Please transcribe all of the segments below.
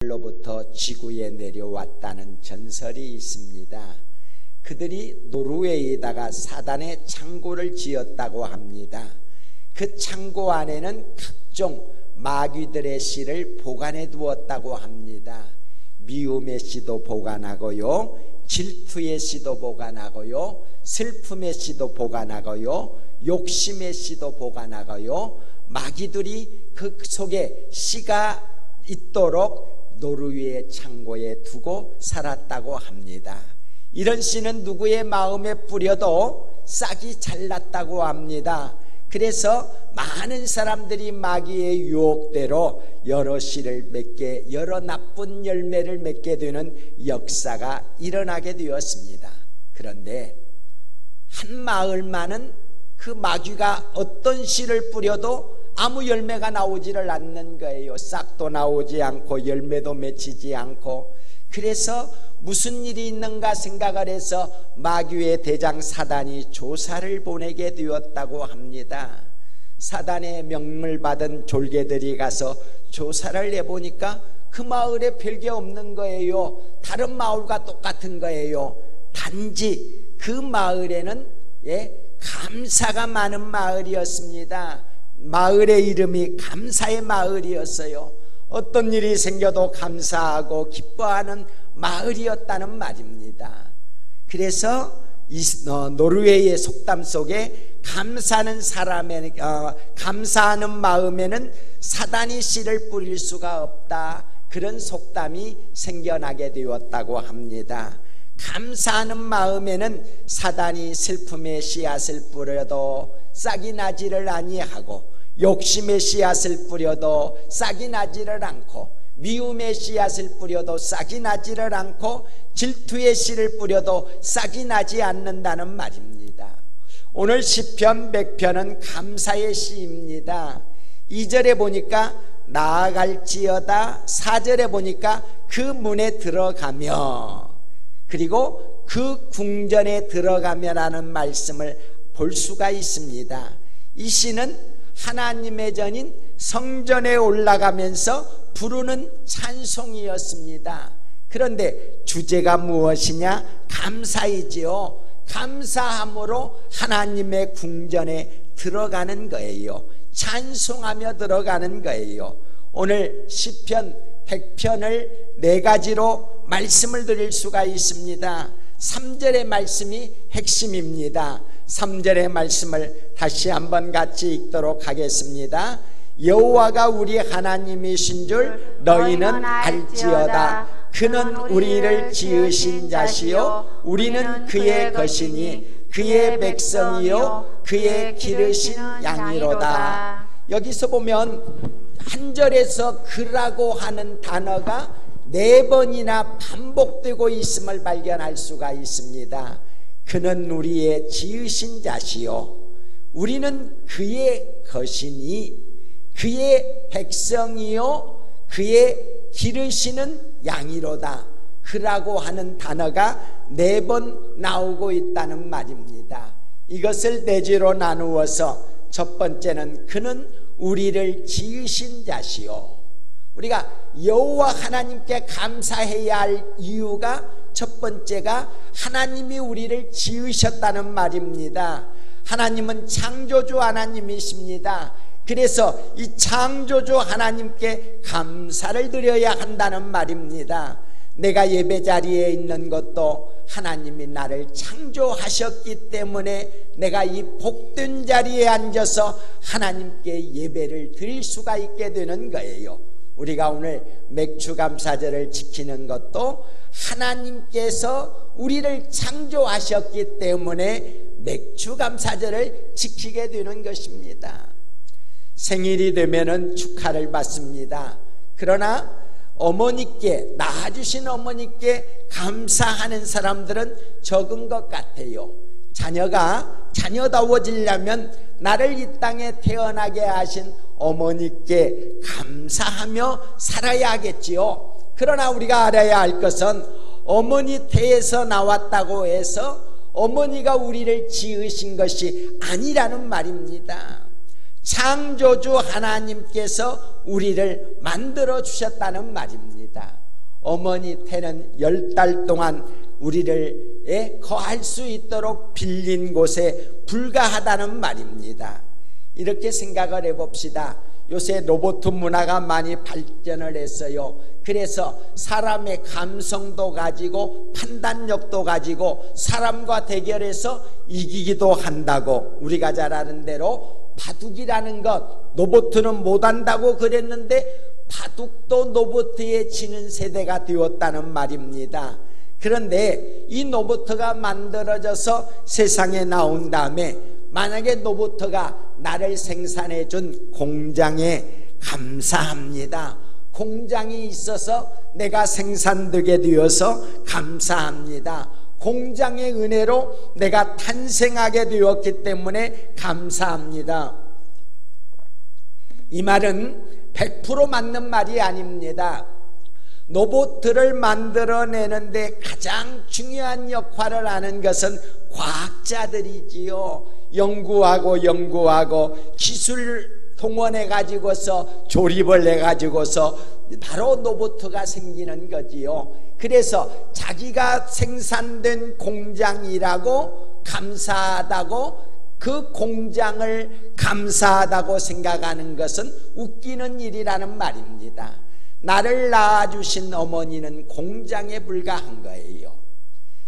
로부터 지구에 내려왔다는 전설이 있습니다. 그들이 노르웨이에다가 사단의 창고를 지었다고 합니다. 그 창고 안에는 각종 마귀들의 씨를 보관해 두었다고 합니다. 미움의 씨도 보관하고요, 질투의 씨도 보관하고요, 슬픔의 씨도 보관하고요, 욕심의 씨도 보관하고요, 마귀들이 그 속에 씨가 있도록 노르웨이 창고에 두고 살았다고 합니다. 이런 씨는 누구의 마음에 뿌려도 싹이 잘 났다고 합니다. 그래서 많은 사람들이 마귀의 유혹대로 여러 씨를 맺게, 여러 나쁜 열매를 맺게 되는 역사가 일어나게 되었습니다. 그런데 한 마을만은 그 마귀가 어떤 씨를 뿌려도 아무 열매가 나오지를 않는 거예요. 싹도 나오지 않고 열매도 맺히지 않고. 그래서 무슨 일이 있는가 생각을 해서 마귀의 대장 사단이 조사를 보내게 되었다고 합니다. 사단의 명을 받은 졸개들이 가서 조사를 해보니까 그 마을에 별게 없는 거예요. 다른 마을과 똑같은 거예요. 단지 그 마을에는 감사가 많은 마을이었습니다. 마을의 이름이 감사의 마을이었어요. 어떤 일이 생겨도 감사하고 기뻐하는 마을이었다는 말입니다. 그래서 이 노르웨이의 속담 속에 감사하는 마음에는 사단이 씨를 뿌릴 수가 없다, 그런 속담이 생겨나게 되었다고 합니다. 감사하는 마음에는 사단이 슬픔의 씨앗을 뿌려도 싹이 나지를 아니하고, 욕심의 씨앗을 뿌려도 싹이 나지를 않고, 미움의 씨앗을 뿌려도 싹이 나지를 않고, 질투의 씨를 뿌려도 싹이 나지 않는다는 말입니다. 오늘 시편 100편은 감사의 시입니다. 2절에 보니까 나아갈지어다, 4절에 보니까 그 문에 들어가며, 그리고 그 궁전에 들어가며라는 말씀을 볼 수가 있습니다. 이 시는 하나님의 전인 성전에 올라가면서 부르는 찬송이었습니다. 그런데 주제가 무엇이냐? 감사이지요. 감사함으로 하나님의 궁전에 들어가는 거예요. 찬송하며 들어가는 거예요. 오늘 시편 100편을 4가지로 말씀을 드릴 수가 있습니다. 3절의 말씀이 핵심입니다. 3절의 말씀을 다시 한번 같이 읽도록 하겠습니다. 여호와가 우리 하나님이신 줄 너희는 알지어다. 그는 우리를 지으신 자시요 우리는 그의 것이니 그의 백성이요 그의 기르신 양이로다. 여기서 보면 한 절에서 그라고 하는 단어가 4번이나 반복되고 있음을 발견할 수가 있습니다. 그는 우리의 지으신 자시요 우리는 그의 것이니 그의 백성이요 그의 기르시는 양이로다. 그라고 하는 단어가 4번 나오고 있다는 말입니다. 이것을 4제로 나누어서 첫 번째는 그는 우리를 지으신 자시요. 우리가 여호와 하나님께 감사해야 할 이유가 첫 번째가 하나님이 우리를 지으셨다는 말입니다. 하나님은 창조주 하나님이십니다. 그래서 이 창조주 하나님께 감사를 드려야 한다는 말입니다. 내가 예배 자리에 있는 것도 하나님이 나를 창조하셨기 때문에 내가 이 복된 자리에 앉아서 하나님께 예배를 드릴 수가 있게 되는 거예요. 우리가 오늘 맥주감사절을 지키는 것도 하나님께서 우리를 창조하셨기 때문에 맥주감사절을 지키게 되는 것입니다. 생일이 되면은 축하를 받습니다. 그러나 어머니께, 낳아주신 어머니께 감사하는 사람들은 적은 것 같아요. 자녀가 자녀다워지려면 나를 이 땅에 태어나게 하신 어머니께 감사하며 살아야겠지요. 그러나 우리가 알아야 할 것은 어머니 태에서 나왔다고 해서 어머니가 우리를 지으신 것이 아니라는 말입니다. 창조주 하나님께서 우리를 만들어 주셨다는 말입니다. 말입니다. 어머니 태는 10달 동안 우리를 거할 수 있도록 빌린 곳에 불과하다는 말입니다. 이렇게 생각을 해봅시다. 요새 로봇 문화가 많이 발전을 했어요. 그래서 사람의 감성도 가지고 판단력도 가지고 사람과 대결해서 이기기도 한다고. 우리가 잘 아는 대로 바둑이라는 것 로봇은 못한다고 그랬는데 바둑도 로봇에 지는 세대가 되었다는 말입니다. 그런데 이 로봇가 만들어져서 세상에 나온 다음에 만약에 로봇가 나를 생산해 준 공장에 감사합니다. 공장이 있어서 내가 생산되게 되어서 감사합니다. 공장의 은혜로 내가 탄생하게 되었기 때문에 감사합니다. 이 말은 100% 맞는 말이 아닙니다. 로봇들을 만들어내는데 가장 중요한 역할을 하는 것은 과학자들이지요. 연구하고 기술 동원해 가지고서 조립을 해 가지고서 바로 로봇가 생기는 거지요. 그래서 자기가 생산된 공장이라고 감사하다고, 그 공장을 감사하다고 생각하는 것은 웃기는 일이라는 말입니다. 나를 낳아주신 어머니는 공장에 불과한 거예요.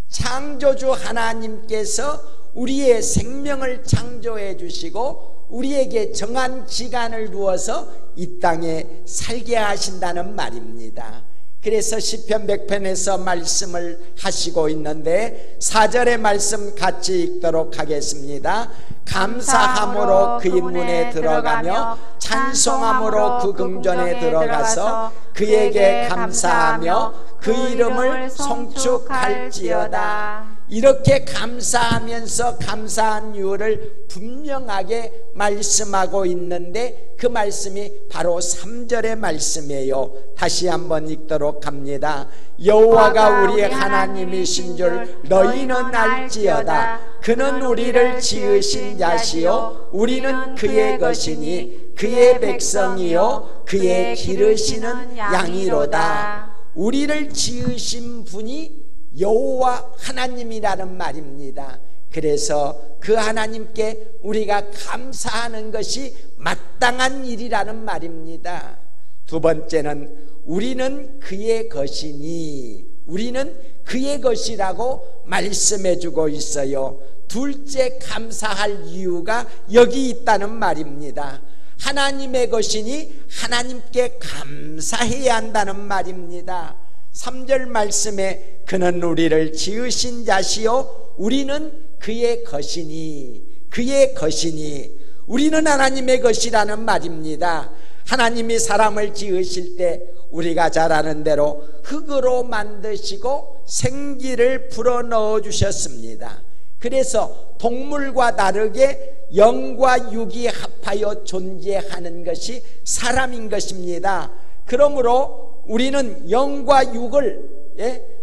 창조주 하나님께서 우리의 생명을 창조해 주시고 우리에게 정한 기간을 두어서 이 땅에 살게 하신다는 말입니다. 그래서 시편 100편에서 말씀을 하시고 있는데 4절의 말씀 같이 읽도록 하겠습니다. 감사함으로 그의 문에 들어가며 찬송함으로 그 궁전에 들어가서 그에게 감사하며 그 이름을 송축할지어다. 이렇게 감사하면서 감사한 이유를 분명하게 말씀하고 있는데 그 말씀이 바로 3절의 말씀이에요. 다시 한번 읽도록 합니다. 여호와가 우리의 하나님이신 줄 너희는 알지어다. 그는 우리를 지으신 자시요 우리는 그의 것이니 그의 백성이요 그의 기르시는 양이로다. 우리를 지으신 분이 여호와 하나님이라는 말입니다. 그래서 그 하나님께 우리가 감사하는 것이 마땅한 일이라는 말입니다. 두 번째는 우리는 그의 것이니, 우리는 그의 것이라고 말씀해 주고 있어요. 둘째 감사할 이유가 여기 있다는 말입니다. 하나님의 것이니 하나님께 감사해야 한다는 말입니다. 3절 말씀에 그는 우리를 지으신 자시요 우리는 그의 것이니, 그의 것이니, 우리는 하나님의 것이라는 말입니다. 하나님이 사람을 지으실 때 우리가 잘 아는 대로 흙으로 만드시고 생기를 불어넣어 주셨습니다. 그래서 동물과 다르게 영과 육이 합하여 존재하는 것이 사람인 것입니다. 그러므로 우리는 영과 육을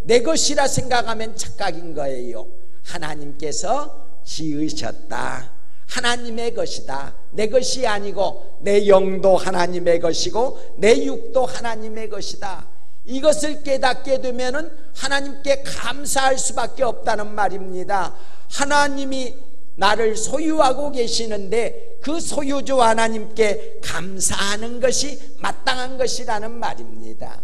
내 것이라 생각하면 착각인 거예요. 하나님께서 지으셨다. 하나님의 것이다. 내 것이 아니고 내 영도 하나님의 것이고 내 육도 하나님의 것이다. 이것을 깨닫게 되면은 하나님께 감사할 수밖에 없다는 말입니다. 하나님이 나를 소유하고 계시는데 그 소유주 하나님께 감사하는 것이 마땅한 것이라는 말입니다.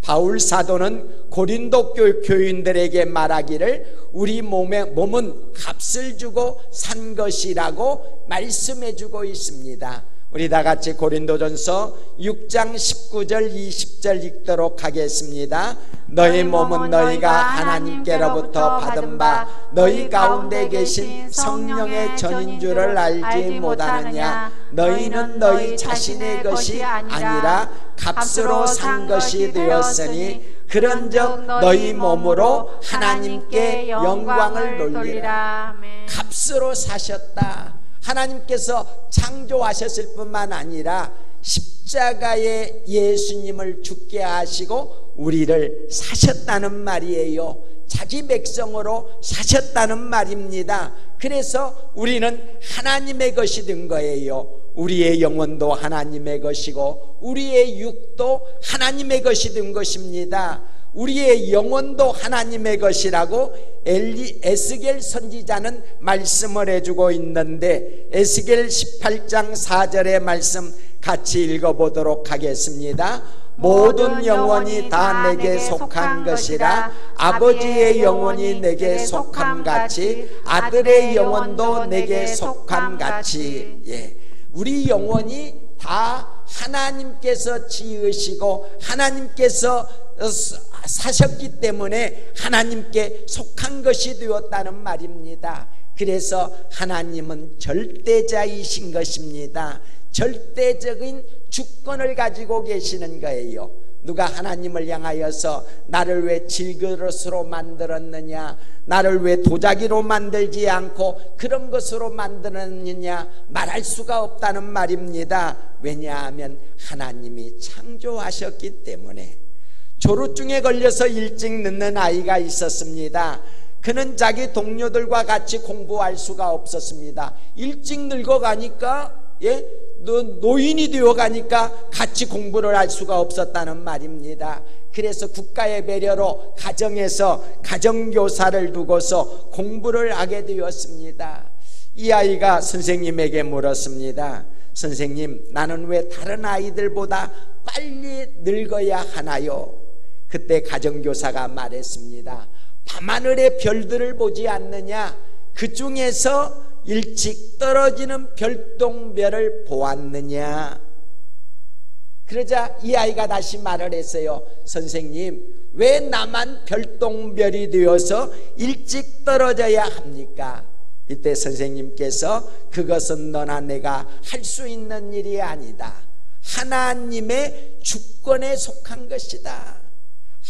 바울 사도는 고린도 교인들에게 말하기를 우리 몸은 값을 주고 산 것이라고 말씀해 주고 있습니다. 우리 다 같이 고린도전서 6장 19절 20절 읽도록 하겠습니다. 너희 몸은 너희가 하나님께로부터 받은 바 너희 가운데 계신 성령의 전인 줄을 알지 못하느냐. 너희는 너희 자신의 것이 아니라 값으로 산 것이 되었으니 그런즉 너희 몸으로 하나님께 영광을 돌리라. 값으로 사셨다. 하나님께서 창조하셨을 뿐만 아니라 십자가에 예수님을 죽게 하시고 우리를 사셨다는 말이에요. 자기 백성으로 사셨다는 말입니다. 그래서 우리는 하나님의 것이 된 거예요. 우리의 영혼도 하나님의 것이고 우리의 육도 하나님의 것이 된 것입니다. 우리의 영혼도 하나님의 것이라고 에스겔 선지자는 말씀을 해주고 있는데, 에스겔 18장 4절의 말씀 같이 읽어보도록 하겠습니다. 모든 영혼이 다 내게 속한 것이라 아버지의 영혼이 내게 속함 같이 아들의 영혼도 내게 속함 같이. 예, 우리 영혼이 다 하나님께서 지으시고 하나님께서 사셨기 때문에 하나님께 속한 것이 되었다는 말입니다. 그래서 하나님은 절대자이신 것입니다. 절대적인 주권을 가지고 계시는 거예요. 누가 하나님을 향하여서 나를 왜 질그릇으로 만들었느냐, 나를 왜 도자기로 만들지 않고 그런 것으로 만들었느냐 말할 수가 없다는 말입니다. 왜냐하면 하나님이 창조하셨기 때문에. 조루증에 걸려서 일찍 늦는 아이가 있었습니다. 그는 자기 동료들과 같이 공부할 수가 없었습니다. 일찍 늙어가니까, 노인이 되어가니까 같이 공부를 할 수가 없었다는 말입니다. 그래서 국가의 배려로 가정에서 가정교사를 두고서 공부를 하게 되었습니다. 이 아이가 선생님에게 물었습니다. 선생님, 나는 왜 다른 아이들보다 빨리 늙어야 하나요? 그때 가정교사가 말했습니다. 밤하늘의 별들을 보지 않느냐? 그 중에서 일찍 떨어지는 별똥별을 보았느냐? 그러자 이 아이가 다시 말을 했어요. 선생님, 왜 나만 별똥별이 되어서 일찍 떨어져야 합니까? 이때 선생님께서 그것은 너나 내가 할 수 있는 일이 아니다. 하나님의 주권에 속한 것이다.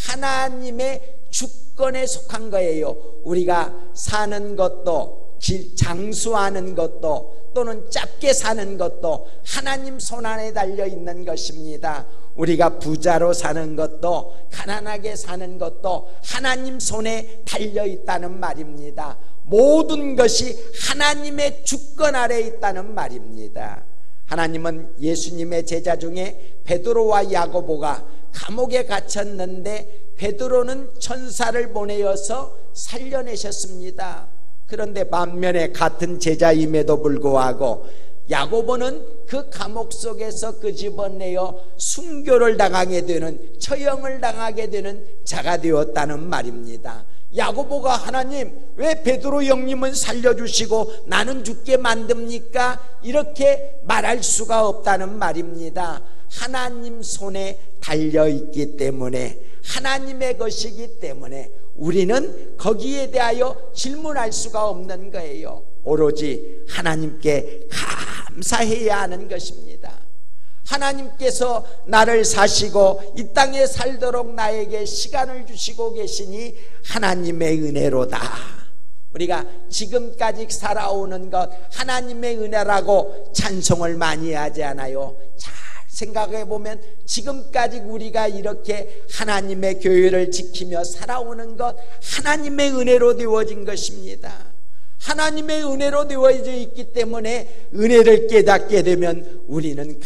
하나님의 주권에 속한 거예요. 우리가 사는 것도, 장수하는 것도, 또는 짧게 사는 것도 하나님 손안에 달려있는 것입니다. 우리가 부자로 사는 것도 가난하게 사는 것도 하나님 손에 달려있다는 말입니다. 모든 것이 하나님의 주권 아래에 있다는 말입니다. 하나님은 예수님의 제자 중에 베드로와 야고보가 감옥에 갇혔는데 베드로는 천사를 보내어서 살려내셨습니다. 그런데 반면에 같은 제자임에도 불구하고 야고보는 그 감옥 속에서 끄집어내어 순교를 당하게 되는, 처형을 당하게 되는 자가 되었다는 말입니다. 야고보가 하나님, 왜 베드로 형님은 살려주시고 나는 죽게 만듭니까? 이렇게 말할 수가 없다는 말입니다. 하나님 손에 달려있기 때문에, 하나님의 것이기 때문에 우리는 거기에 대하여 질문할 수가 없는 거예요. 오로지 하나님께 감사해야 하는 것입니다. 하나님께서 나를 사시고 이 땅에 살도록 나에게 시간을 주시고 계시니 하나님의 은혜로다. 우리가 지금까지 살아오는 것 하나님의 은혜라고 찬송을 많이 하지 않아요? 잘 생각해 보면 지금까지 우리가 이렇게 하나님의 교회를 지키며 살아오는 것 하나님의 은혜로 되어진 것입니다. 하나님의 은혜로 되어져 있기 때문에 은혜를 깨닫게 되면 우리는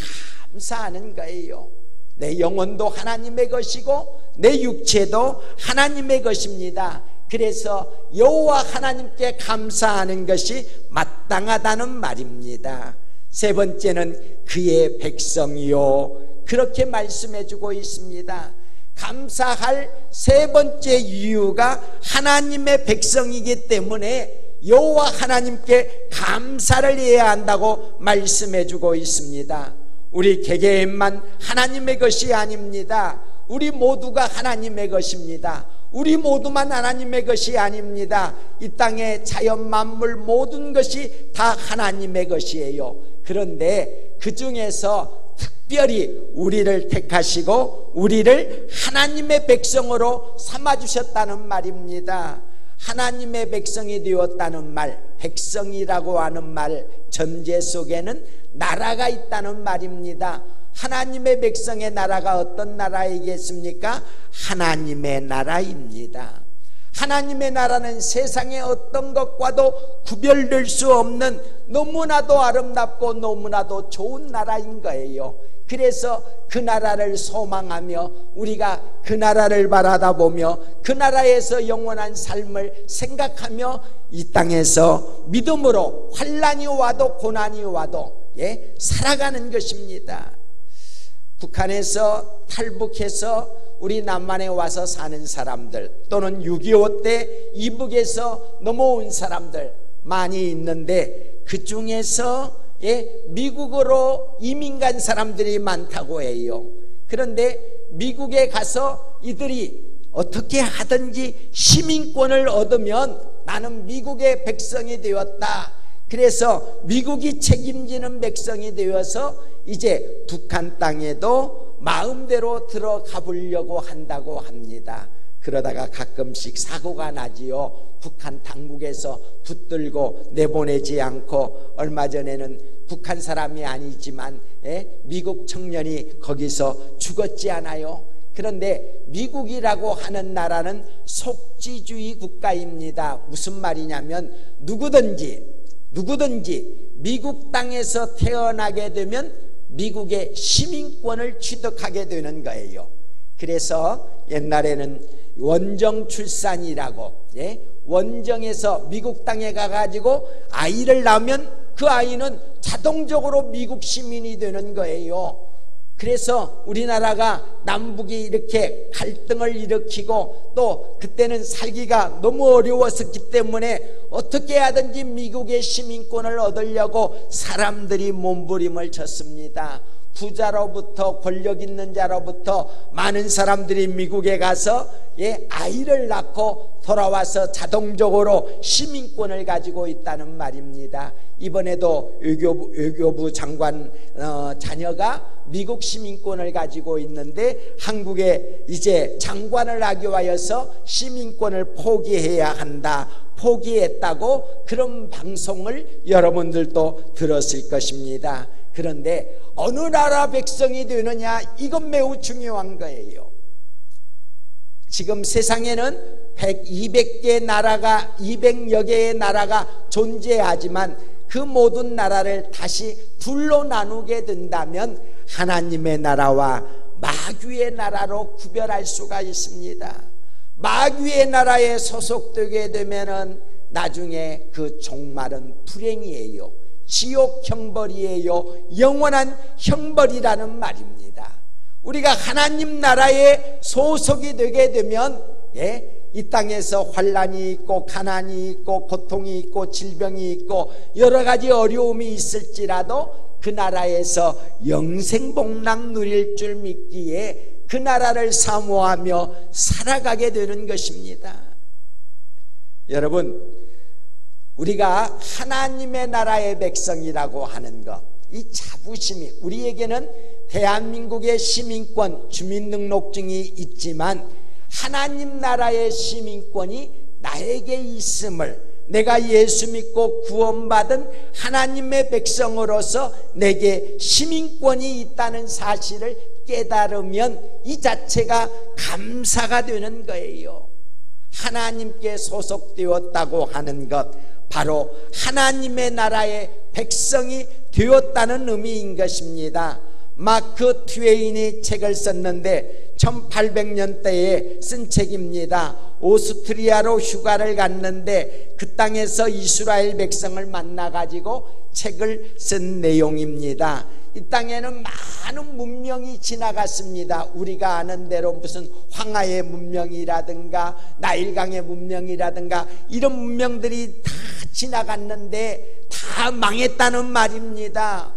감사하는 거예요. 내 영혼도 하나님의 것이고 내 육체도 하나님의 것입니다. 그래서 여호와 하나님께 감사하는 것이 마땅하다는 말입니다. 세 번째는 그의 백성이요, 그렇게 말씀해 주고 있습니다. 감사할 세 번째 이유가 하나님의 백성이기 때문에 여호와 하나님께 감사를 해야 한다고 말씀해 주고 있습니다. 우리 개개인만 하나님의 것이 아닙니다. 우리 모두가 하나님의 것입니다. 우리 모두만 하나님의 것이 아닙니다. 이 땅의 자연 만물 모든 것이 다 하나님의 것이에요. 그런데 그 중에서 특별히 우리를 택하시고 우리를 하나님의 백성으로 삼아주셨다는 말입니다. 하나님의 백성이 되었다는 말, 백성이라고 하는 말 전제 속에는 나라가 있다는 말입니다. 하나님의 백성의 나라가 어떤 나라이겠습니까? 하나님의 나라입니다. 하나님의 나라는 세상의 어떤 것과도 구별될 수 없는 너무나도 아름답고 너무나도 좋은 나라인 거예요. 그래서 그 나라를 소망하며 우리가 그 나라를 바라다보며 그 나라에서 영원한 삶을 생각하며 이 땅에서 믿음으로 환난이 와도 고난이 와도 살아가는 것입니다. 북한에서 탈북해서 우리 남한에 와서 사는 사람들, 또는 6.25 때 이북에서 넘어온 사람들 많이 있는데, 그 중에서 미국으로 이민 간 사람들이 많다고 해요. 그런데 미국에 가서 이들이 어떻게 하든지 시민권을 얻으면 나는 미국의 백성이 되었다. 그래서 미국이 책임지는 백성이 되어서 이제 북한 땅에도 마음대로 들어가 보려고 한다고 합니다. 그러다가 가끔씩 사고가 나지요. 북한 당국에서 붙들고 내보내지 않고, 얼마 전에는 북한 사람이 아니지만 미국 청년이 거기서 죽었지 않아요? 그런데 미국이라고 하는 나라는 속지주의 국가입니다. 무슨 말이냐면 누구든지 미국 땅에서 태어나게 되면 미국의 시민권을 취득하게 되는 거예요. 그래서 옛날에는 원정 출산이라고, 원정에서 미국 땅에 가가지고 아이를 낳으면 그 아이는 자동적으로 미국 시민이 되는 거예요. 그래서 우리나라가 남북이 이렇게 갈등을 일으키고 또 그때는 살기가 너무 어려웠었기 때문에 어떻게 하든지 미국의 시민권을 얻으려고 사람들이 몸부림을 쳤습니다. 부자로부터 권력 있는 자로부터 많은 사람들이 미국에 가서 아이를 낳고 돌아와서 자동적으로 시민권을 가지고 있다는 말입니다. 이번에도 외교부 장관 자녀가 미국 시민권을 가지고 있는데 한국에 이제 장관을 하기 위하여서 시민권을 포기해야 한다, 포기했다고 그런 방송을 여러분들도 들었을 것입니다. 그런데 어느 나라 백성이 되느냐, 이건 매우 중요한 거예요. 지금 세상에는 200개 나라가, 200여 개의 나라가 존재하지만 그 모든 나라를 다시 둘로 나누게 된다면 하나님의 나라와 마귀의 나라로 구별할 수가 있습니다. 마귀의 나라에 소속되게 되면은 나중에 그 종말은 불행이에요. 지옥 형벌이에요. 영원한 형벌이라는 말입니다. 우리가 하나님 나라에 소속이 되게 되면 이 땅에서 환난이 있고 가난이 있고 고통이 있고 질병이 있고 여러 가지 어려움이 있을지라도 그 나라에서 영생복락 누릴 줄 믿기에 그 나라를 사모하며 살아가게 되는 것입니다. 여러분, 우리가 하나님의 나라의 백성이라고 하는 것, 이 자부심이 우리에게는 대한민국의 시민권, 주민등록증이 있지만 하나님 나라의 시민권이 나에게 있음을, 내가 예수 믿고 구원받은 하나님의 백성으로서 내게 시민권이 있다는 사실을 깨달으면 이 자체가 감사가 되는 거예요. 하나님께 소속되었다고 하는 것, 바로 하나님의 나라의 백성이 되었다는 의미인 것입니다. 마크 트웨인이 책을 썼는데 1800년대에 쓴 책입니다. 오스트리아로 휴가를 갔는데 그 땅에서 이스라엘 백성을 만나가지고 책을 쓴 내용입니다. 이 땅에는 많은 문명이 지나갔습니다. 우리가 아는 대로 무슨 황하의 문명이라든가 나일강의 문명이라든가 이런 문명들이 다 지나갔는데 다 망했다는 말입니다.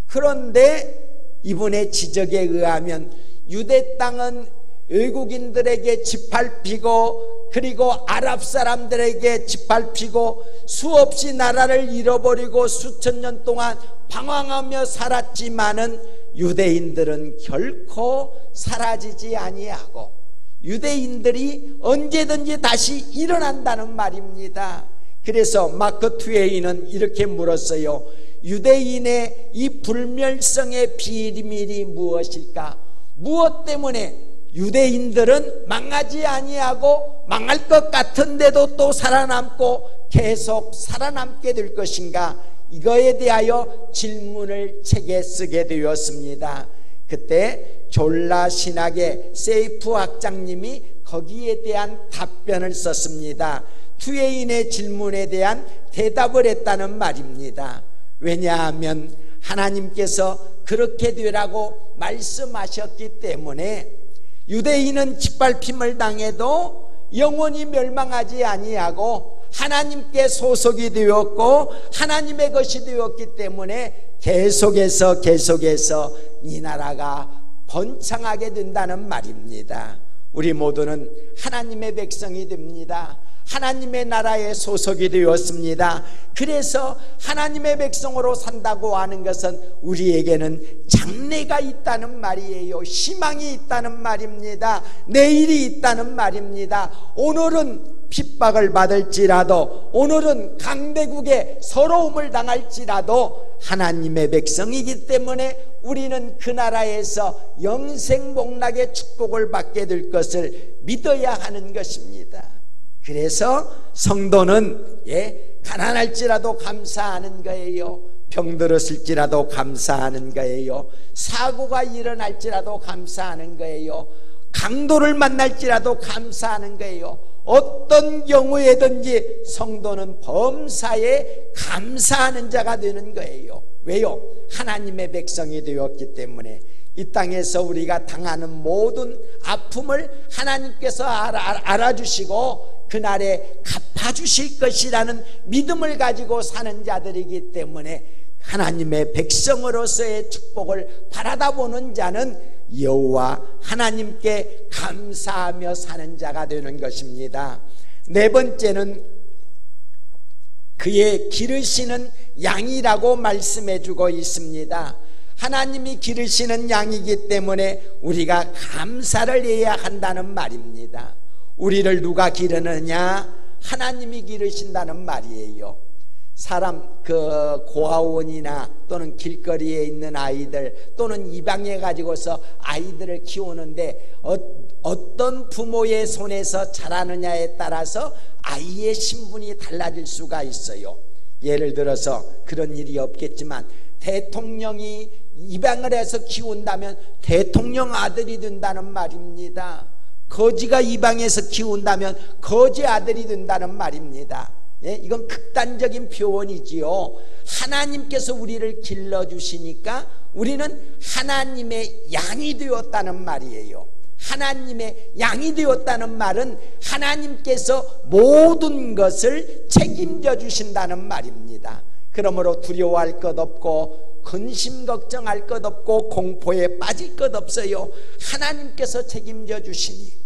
그런데 이분의 지적에 의하면 유대 땅은 외국인들에게 짓밟히고 그리고 아랍 사람들에게 짓밟히고 수없이 나라를 잃어버리고 수천 년 동안 방황하며 살았지만은 유대인들은 결코 사라지지 아니하고 유대인들이 언제든지 다시 일어난다는 말입니다. 그래서 마크 트웨이는 이렇게 물었어요. 유대인의 이 불멸성의 비밀이 무엇일까? 무엇 때문에 유대인들은 망하지 아니하고 망할 것 같은데도 또 살아남고 계속 살아남게 될 것인가, 이거에 대하여 질문을 책에 쓰게 되었습니다. 그때 졸라 신학의 세이프 학장님이 거기에 대한 답변을 썼습니다. 투애인의 질문에 대한 대답을 했다는 말입니다. 왜냐하면 하나님께서 그렇게 되라고 말씀하셨기 때문에 유대인은 짓밟힘을 당해도 영원히 멸망하지 아니하고 하나님께 소속이 되었고 하나님의 것이 되었기 때문에 계속해서 이 나라가 번창하게 된다는 말입니다. 우리 모두는 하나님의 백성이 됩니다. 하나님의 나라에 소속이 되었습니다. 그래서 하나님의 백성으로 산다고 하는 것은 우리에게는 장래가 있다는 말이에요. 희망이 있다는 말입니다. 내일이 있다는 말입니다. 오늘은 핍박을 받을지라도, 오늘은 강대국의 서러움을 당할지라도 하나님의 백성이기 때문에 우리는 그 나라에서 영생복락의 축복을 받게 될 것을 믿어야 하는 것입니다. 그래서 성도는 가난할지라도 감사하는 거예요. 병들었을지라도 감사하는 거예요. 사고가 일어날지라도 감사하는 거예요. 강도를 만날지라도 감사하는 거예요. 어떤 경우에든지 성도는 범사에 감사하는 자가 되는 거예요. 왜요? 하나님의 백성이 되었기 때문에. 이 땅에서 우리가 당하는 모든 아픔을 하나님께서 알아주시고 그날에 갚아주실 것이라는 믿음을 가지고 사는 자들이기 때문에 하나님의 백성으로서의 축복을 바라다 보는 자는 여호와 하나님께 감사하며 사는 자가 되는 것입니다. 네 번째는 그의 기르시는 양이라고 말씀해주고 있습니다. 하나님이 기르시는 양이기 때문에 우리가 감사를 해야 한다는 말입니다. 우리를 누가 기르느냐? 하나님이 기르신다는 말이에요. 사람 고아원이나 또는 길거리에 있는 아이들 또는 입양해 가지고서 아이들을 키우는데 어떤 부모의 손에서 자라느냐에 따라서 아이의 신분이 달라질 수가 있어요. 예를 들어서 그런 일이 없겠지만 대통령이 입양을 해서 키운다면 대통령 아들이 된다는 말입니다. 거지가 입양해서 키운다면 거지 아들이 된다는 말입니다. 이건 극단적인 표현이지요. 하나님께서 우리를 길러주시니까 우리는 하나님의 양이 되었다는 말이에요. 하나님의 양이 되었다는 말은 하나님께서 모든 것을 책임져 주신다는 말입니다. 그러므로 두려워할 것 없고 근심 걱정할 것 없고 공포에 빠질 것 없어요. 하나님께서 책임져 주시니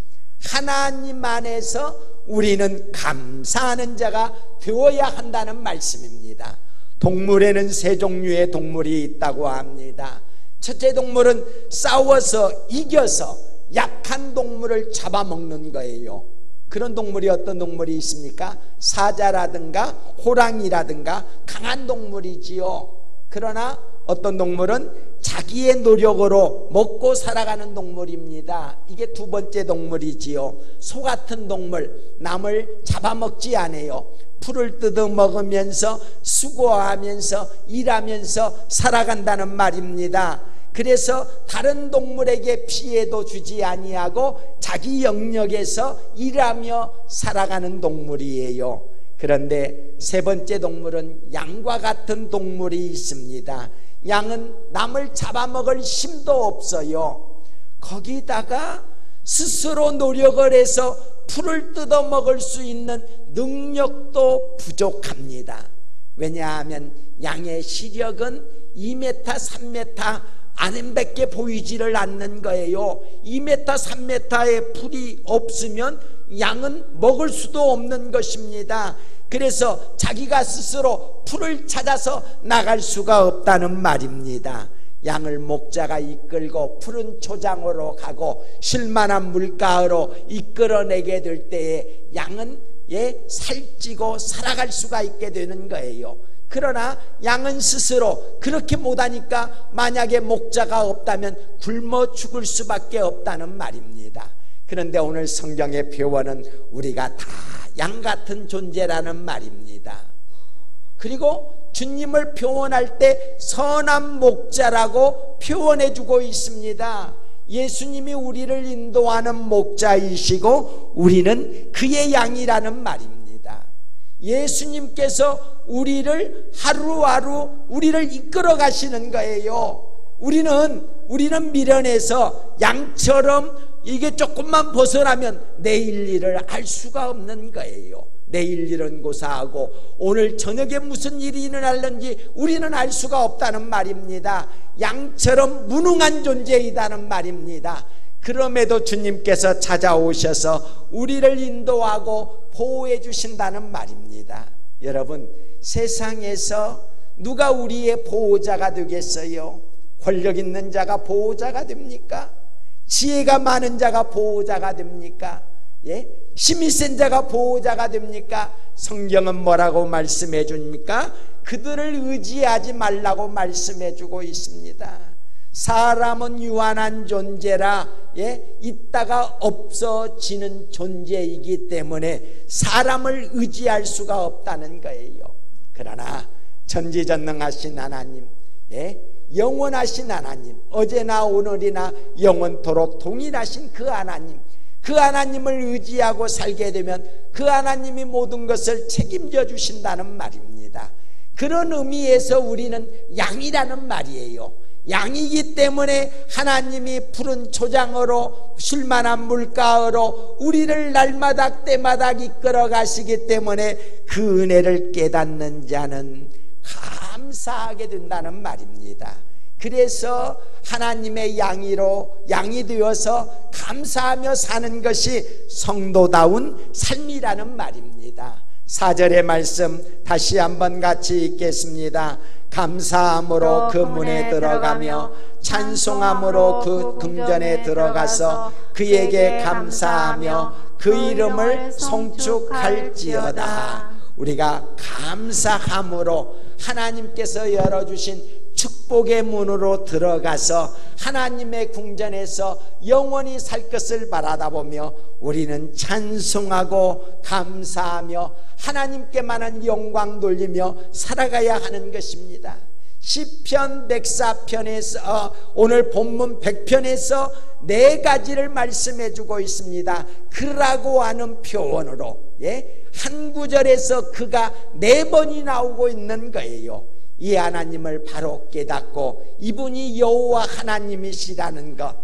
하나님 안에서 우리는 감사하는 자가 되어야 한다는 말씀입니다. 동물에는 세 종류의 동물이 있다고 합니다. 첫째 동물은 싸워서 이겨서 약한 동물을 잡아먹는 거예요. 그런 동물이 어떤 동물이 있습니까? 사자라든가 호랑이라든가 강한 동물이지요. 그러나 어떤 동물은 자기의 노력으로 먹고 살아가는 동물입니다. 이게 두 번째 동물이지요. 소 같은 동물, 남을 잡아먹지 않아요. 풀을 뜯어 먹으면서 수고하면서 일하면서 살아간다는 말입니다. 그래서 다른 동물에게 피해도 주지 아니하고 자기 영역에서 일하며 살아가는 동물이에요. 그런데 세 번째 동물은 양과 같은 동물이 있습니다. 양은 남을 잡아먹을 힘도 없어요. 거기다가 스스로 노력을 해서 풀을 뜯어먹을 수 있는 능력도 부족합니다. 왜냐하면 양의 시력은 2m, 3m 안밖에 보이지를 않는 거예요. 2m, 3m의 풀이 없으면 양은 먹을 수도 없는 것입니다. 그래서 자기가 스스로 풀을 찾아서 나갈 수가 없다는 말입니다. 양을 목자가 이끌고 푸른 초장으로 가고 쉴만한 물가로 이끌어내게 될 때에 양은 살찌고 살아갈 수가 있게 되는 거예요. 그러나 양은 스스로 그렇게 못하니까 만약에 목자가 없다면 굶어 죽을 수밖에 없다는 말입니다. 그런데 오늘 성경의 표현은 우리가 다 양 같은 존재라는 말입니다. 그리고 주님을 표현할 때 선한 목자라고 표현해주고 있습니다. 예수님이 우리를 인도하는 목자이시고 우리는 그의 양이라는 말입니다. 예수님께서 우리를 하루하루 우리를 이끌어 가시는 거예요. 우리는 미련해서 양처럼 이게 조금만 벗어나면 내일 일을 알 수가 없는 거예요. 내일 일은 고사하고 오늘 저녁에 무슨 일이 일어날는지 우리는 알 수가 없다는 말입니다. 양처럼 무능한 존재이다는 말입니다. 그럼에도 주님께서 찾아오셔서 우리를 인도하고 보호해 주신다는 말입니다. 여러분, 세상에서 누가 우리의 보호자가 되겠어요? 권력 있는 자가 보호자가 됩니까? 지혜가 많은 자가 보호자가 됩니까? 힘이 센 자가 보호자가 됩니까? 성경은 뭐라고 말씀해 줍니까? 그들을 의지하지 말라고 말씀해 주고 있습니다. 사람은 유한한 존재라 있다가 없어지는 존재이기 때문에 사람을 의지할 수가 없다는 거예요. 그러나 전지전능하신 하나님, 영원하신 하나님, 어제나 오늘이나 영원토록 동일하신 그 하나님, 그 하나님을 의지하고 살게 되면 그 하나님이 모든 것을 책임져 주신다는 말입니다. 그런 의미에서 우리는 양이라는 말이에요. 양이기 때문에 하나님이 푸른 초장으로 쉴만한 물가으로 우리를 날마다 때마다 이끌어 가시기 때문에 그 은혜를 깨닫는 자는 감사하게 된다는 말입니다. 그래서 하나님의 양이 되어서 감사하며 사는 것이 성도다운 삶이라는 말입니다. 4절의 말씀 다시 한번 같이 읽겠습니다. 감사함으로 그 문에 들어가며 찬송함으로 그 궁전에 들어가서 그에게 감사하며 그 이름을 송축할지어다. 우리가 감사함으로 하나님께서 열어주신 축복의 문으로 들어가서 하나님의 궁전에서 영원히 살 것을 바라다 보며 우리는 찬송하고 감사하며 하나님께만한 영광 돌리며 살아가야 하는 것입니다. 시편 104편에서 오늘 본문 100편에서 4가지를 말씀해 주고 있습니다. 그라고 하는 표현으로 한 구절에서 그가 4번이 나오고 있는 거예요. 이 하나님을 바로 깨닫고 이분이 여호와 하나님이시라는 것,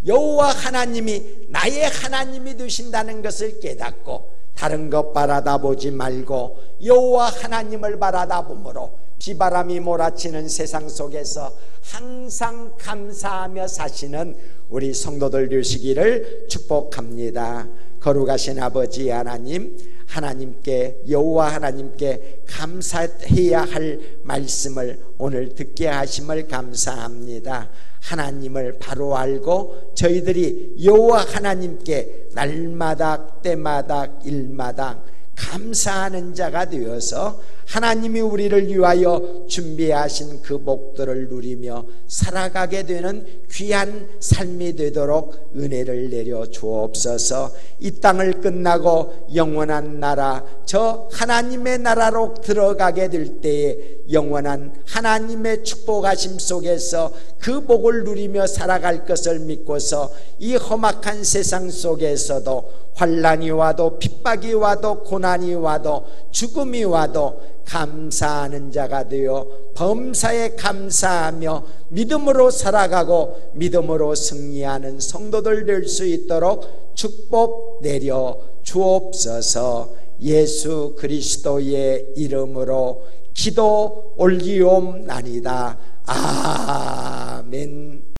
여호와 하나님이 나의 하나님이 되신다는 것을 깨닫고 다른 것 바라다보지 말고 여호와 하나님을 바라다보므로 비바람이 몰아치는 세상 속에서 항상 감사하며 사시는 우리 성도들 되시기를 축복합니다. 거룩하신 아버지 하나님, 하나님께 여호와 하나님께 감사해야 할 말씀을 오늘 듣게 하심을 감사합니다. 하나님을 바로 알고 저희들이 여호와 하나님께 날마다 때마다 일마다 감사하는 자가 되어서 하나님이 우리를 위하여 준비하신 그 복들을 누리며 살아가게 되는 귀한 삶이 되도록 은혜를 내려 주옵소서. 이 땅을 끝나고 영원한 나라, 저 하나님의 나라로 들어가게 될 때에 영원한 하나님의 축복하심 속에서 그 복을 누리며 살아갈 것을 믿고서 이 험악한 세상 속에서도 환난이 와도 핍박이 와도 고난이 와도 죽음이 와도 감사하는 자가 되어 범사에 감사하며 믿음으로 살아가고 믿음으로 승리하는 성도들 될 수 있도록 축복 내려 주옵소서. 예수 그리스도의 이름으로 기도 올리옵나이다. 아멘.